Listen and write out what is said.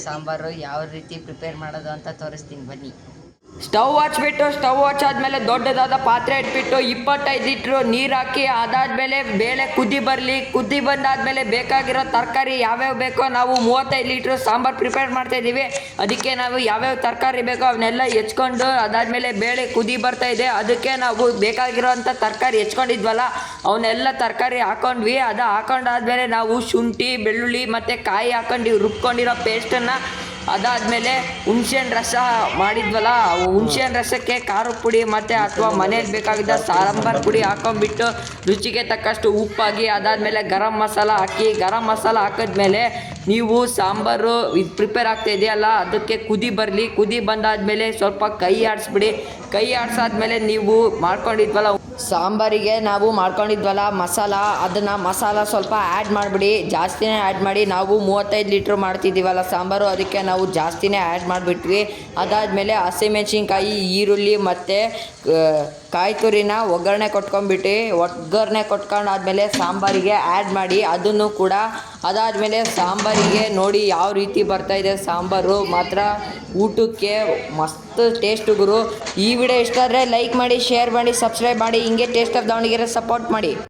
ಸಾಂಬಾರು ಯಾವ ರೀತಿ ಪ್ರಿಪೇರ್ ಮಾಡೋದು ಅಂತ ತೋರಿಸ್ತೀನಿ ಬನ್ನಿ. ಸ್ಟವ್ ಹಚ್ಬಿಟ್ಟು ಸ್ಟವ್ ಹಚ್ಚಾದ್ಮೇಲೆ ದೊಡ್ಡದಾದ ಪಾತ್ರೆ ಇಟ್ಬಿಟ್ಟು 25 ಲೀಟ್ರು ನೀರು ಹಾಕಿ ಅದಾದಮೇಲೆ ಬೇಳೆ ಕುದಿ ಬಂದಾದಮೇಲೆ ಬೇಕಾಗಿರೋ ತರಕಾರಿ ಯಾವ್ಯಾವ ಬೇಕೋ ನಾವು 35 ಲೀಟ್ರು ಸಾಂಬಾರು ಪ್ರಿಪೇರ್ ಮಾಡ್ತಾಯಿದ್ದೀವಿ. ಅದಕ್ಕೆ ನಾವು ಯಾವ್ಯಾವ ತರಕಾರಿ ಬೇಕೋ ಅವನ್ನೆಲ್ಲ ಹೆಚ್ಕೊಂಡು ಅದಾದಮೇಲೆ ಬೇಳೆ ಕುದಿ ಬರ್ತಾಯಿದೆ, ಅದಕ್ಕೆ ನಾವು ಬೇಕಾಗಿರೋಂಥ ತರಕಾರಿ ಹೆಚ್ಕೊಂಡಿದ್ವಲ್ಲ ಅವನ್ನೆಲ್ಲ ತರಕಾರಿ ಹಾಕೊಂಡ್ವಿ. ಅದು ಹಾಕೊಂಡಾದ್ಮೇಲೆ ನಾವು ಶುಂಠಿ ಬೆಳ್ಳುಳ್ಳಿ ಮತ್ತು ಕಾಯಿ ಹಾಕೊಂಡು ರುಬ್ಕೊಂಡಿರೋ ಪೇಸ್ಟನ್ನು, ಅದಾದಮೇಲೆ ಹುಣ್ಸೆಹಣ್ಣು ರಸ ಮಾಡಿದ್ವಲ್ಲ ಹುಣ್ಸೆಹಣ್ಣು ರಸಕ್ಕೆ ಖಾರದ ಪುಡಿ ಮತ್ತು ಅಥವಾ ಮನೇಲಿ ಬೇಕಾಗಿದ್ದ ಸಾಂಬಾರು ಪುಡಿ ಹಾಕೊಂಡ್ಬಿಟ್ಟು ರುಚಿಗೆ ತಕ್ಕಷ್ಟು ಉಪ್ಪಾಗಿ ಅದಾದಮೇಲೆ ಗರಂ ಮಸಾಲ ಹಾಕಿ, ಗರಂ ಮಸಾಲ ಹಾಕಿದ್ಮೇಲೆ ನೀವು ಸಾಂಬಾರು ಇದು ಪ್ರಿಪೇರ್ ಆಗ್ತಾಯಿದೆಯಲ್ಲ ಅದಕ್ಕೆ ಕುದಿ ಬಂದಾದಮೇಲೆ ಸ್ವಲ್ಪ ಕೈ ಆಡಿಸ್ಬಿಡಿ. ಕೈ ಆಡಿಸಾದ್ಮೇಲೆ ನೀವು ಮಾಡ್ಕೊಂಡಿದ್ವಲ್ಲ ಸಾಂಬಾರಿಗೆ ನಾವು ಮಾಡ್ಕೊಂಡಿದ್ವಲ್ಲ ಮಸಾಲ, ಅದನ್ನು ಮಸಾಲ ಸ್ವಲ್ಪ ಆ್ಯಡ್ ಮಾಡಿಬಿಡಿ, ಜಾಸ್ತಿನೇ ಆ್ಯಡ್ ಮಾಡಿ. ನಾವು 35 ಲೀಟ್ರ್ ಮಾಡ್ತಿದ್ದೀವಲ್ಲ ಸಾಂಬಾರು, ಅದಕ್ಕೆ ನಾವು ಜಾಸ್ತಿನೇ ಆ್ಯಡ್ ಮಾಡಿಬಿಟ್ವಿ. ಅದಾದಮೇಲೆ ಹಸಿಮೆಣ್ಸಿನ್ಕಾಯಿ, ಈರುಳ್ಳಿ ಮತ್ತು ಕಾಯಿ ತುರಿನ ಒಗ್ಗರಣೆ ಕೊಟ್ಕೊಂಡಾದ್ಮೇಲೆ ಸಾಂಬಾರಿಗೆ ಆ್ಯಡ್ ಮಾಡಿ ಅದನ್ನು ಕೂಡ. ಅದಾದಮೇಲೆ ಸಾಂಬಾರಿಗೆ ನೋಡಿ ಯಾವ ರೀತಿ ಬರ್ತಾಯಿದೆ ಸಾಂಬಾರು, ಮಾತ್ರ ಊಟಕ್ಕೆ ಮಸ್ತ್ ಟೇಸ್ಟ್ ಗುರು. ಈ ವಿಡಿಯೋ ಇಷ್ಟ ಆದರೆ ಲೈಕ್ ಮಾಡಿ, ಶೇರ್ ಮಾಡಿ, ಸಬ್ಸ್ಕ್ರೈಬ್ ಮಾಡಿ. ಹಿಂಗೆ ಟೇಸ್ಟ್ ಆಫ್ ದಾವಣಗೆರೆ ಸಪೋರ್ಟ್ ಮಾಡಿ.